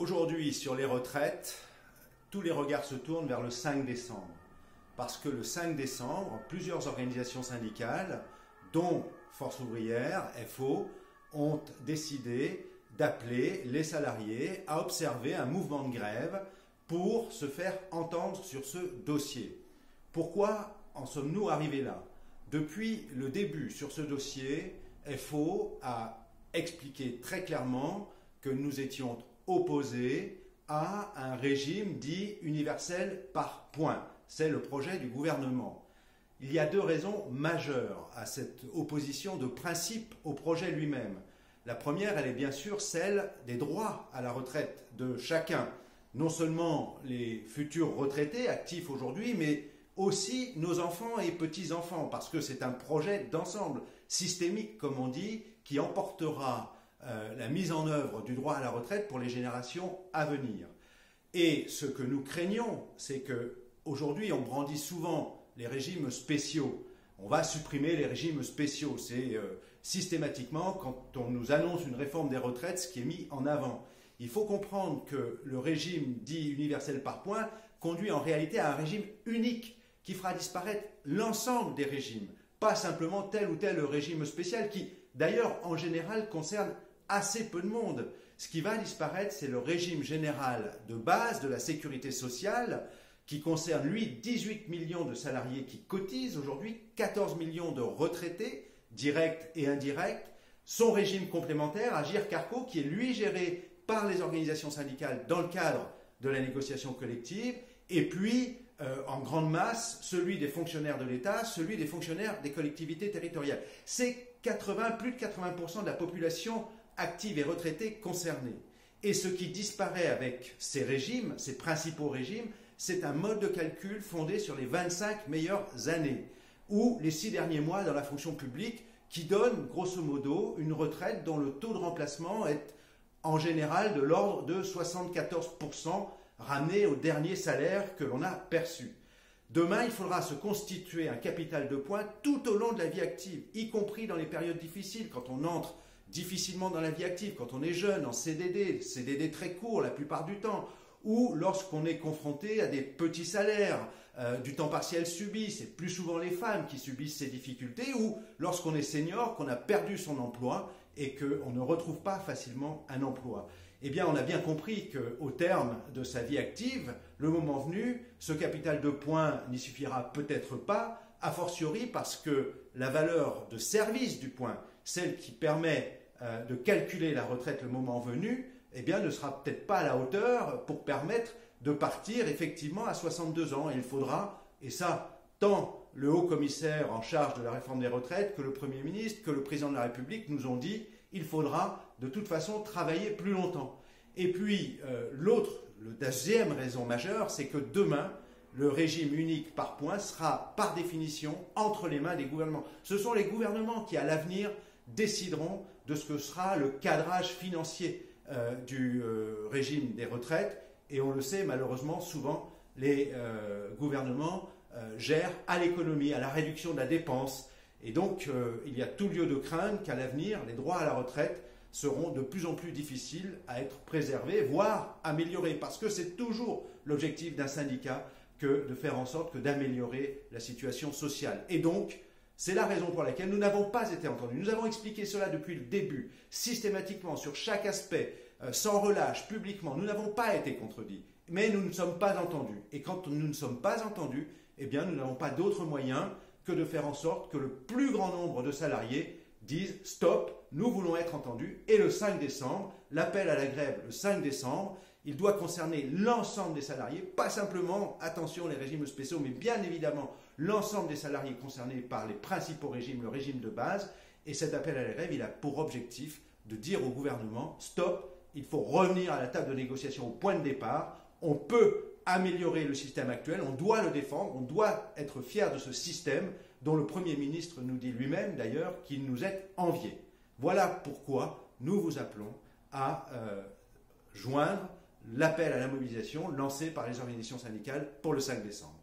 Aujourd'hui, sur les retraites, tous les regards se tournent vers le 5 décembre. Parce que le 5 décembre, plusieurs organisations syndicales, dont Force ouvrière, FO, ont décidé d'appeler les salariés à observer un mouvement de grève pour se faire entendre sur ce dossier. Pourquoi en sommes-nous arrivés là? Depuis le début sur ce dossier, FO a expliqué très clairement que nous étions opposés à un régime dit universel par points. C'est le projet du gouvernement. Il y a deux raisons majeures à cette opposition de principe au projet lui-même. La première, elle est bien sûr celle des droits à la retraite de chacun. Non seulement les futurs retraités actifs aujourd'hui, mais aussi nos enfants et petits-enfants, parce que c'est un projet d'ensemble, systémique comme on dit, qui emportera la mise en œuvre du droit à la retraite pour les générations à venir. Et ce que nous craignons, c'est qu'aujourd'hui on brandit souvent les régimes spéciaux. On va supprimer les régimes spéciaux. C'est systématiquement, quand on nous annonce une réforme des retraites, ce qui est mis en avant. Il faut comprendre que le régime dit universel par points conduit en réalité à un régime unique qui fera disparaître l'ensemble des régimes, pas simplement tel ou tel régime spécial qui, d'ailleurs, en général, concerne assez peu de monde. Ce qui va disparaître, c'est le régime général de base de la sécurité sociale qui concerne, lui, 18 millions de salariés qui cotisent aujourd'hui, 14 millions de retraités, directs et indirects, son régime complémentaire, Agirc-Arrco, qui est, lui, géré par les organisations syndicales dans le cadre de la négociation collective, et puis, en grande masse, celui des fonctionnaires de l'État, celui des fonctionnaires des collectivités territoriales. C'est plus de 80% de la population active et retraitée concernée. Et ce qui disparaît avec ces régimes, ces principaux régimes, c'est un mode de calcul fondé sur les 25 meilleures années, ou les 6 derniers mois dans la fonction publique, qui donne, grosso modo, une retraite dont le taux de remplacement est en général de l'ordre de 74%, ramené au dernier salaire que l'on a perçu. Demain, il faudra se constituer un capital de points tout au long de la vie active, y compris dans les périodes difficiles, quand on entre difficilement dans la vie active, quand on est jeune, en CDD très court la plupart du temps, ou lorsqu'on est confronté à des petits salaires, du temps partiel subi, c'est plus souvent les femmes qui subissent ces difficultés, ou lorsqu'on est senior, qu'on a perdu son emploi et qu'on ne retrouve pas facilement un emploi. Eh bien, on a bien compris qu'au terme de sa vie active, le moment venu, ce capital de points n'y suffira peut-être pas, a fortiori parce que la valeur de service du point, celle qui permet de calculer la retraite le moment venu, eh bien, ne sera peut-être pas à la hauteur pour permettre de partir effectivement à 62 ans. Et il faudra, et ça, tant le haut commissaire en charge de la réforme des retraites que le Premier ministre, que le Président de la République nous ont dit, il faudra de toute façon travailler plus longtemps. Et puis, la deuxième raison majeure, c'est que demain, le régime unique par points sera par définition entre les mains des gouvernements. Ce sont les gouvernements qui, à l'avenir, décideront de ce que sera le cadrage financier du régime des retraites. Et on le sait, malheureusement, souvent, les gouvernements gèrent à l'économie, à la réduction de la dépense. Et donc, il y a tout lieu de craindre qu'à l'avenir, les droits à la retraite seront de plus en plus difficiles à être préservés, voire améliorés. Parce que c'est toujours l'objectif d'un syndicat que de faire en sorte que d'améliorer la situation sociale. Et donc, c'est la raison pour laquelle nous n'avons pas été entendus. Nous avons expliqué cela depuis le début, systématiquement, sur chaque aspect, sans relâche, publiquement. Nous n'avons pas été contredits, mais nous ne sommes pas entendus. Et quand nous ne sommes pas entendus, eh bien, nous n'avons pas d'autre moyen que de faire en sorte que le plus grand nombre de salariés disent « Stop, nous voulons être entendus ». Et le 5 décembre, l'appel à la grève le 5 décembre, il doit concerner l'ensemble des salariés, pas simplement, attention, les régimes spéciaux, mais bien évidemment l'ensemble des salariés concernés par les principaux régimes, le régime de base. Et cet appel à la grève, il a pour objectif de dire au gouvernement « Stop, il faut revenir à la table de négociation au point de départ, on peut améliorer le système actuel, on doit le défendre, on doit être fier de ce système dont le Premier ministre nous dit lui-même d'ailleurs qu'il nous est envié. » Voilà pourquoi nous vous appelons à joindre l'appel à la mobilisation lancé par les organisations syndicales pour le 5 décembre.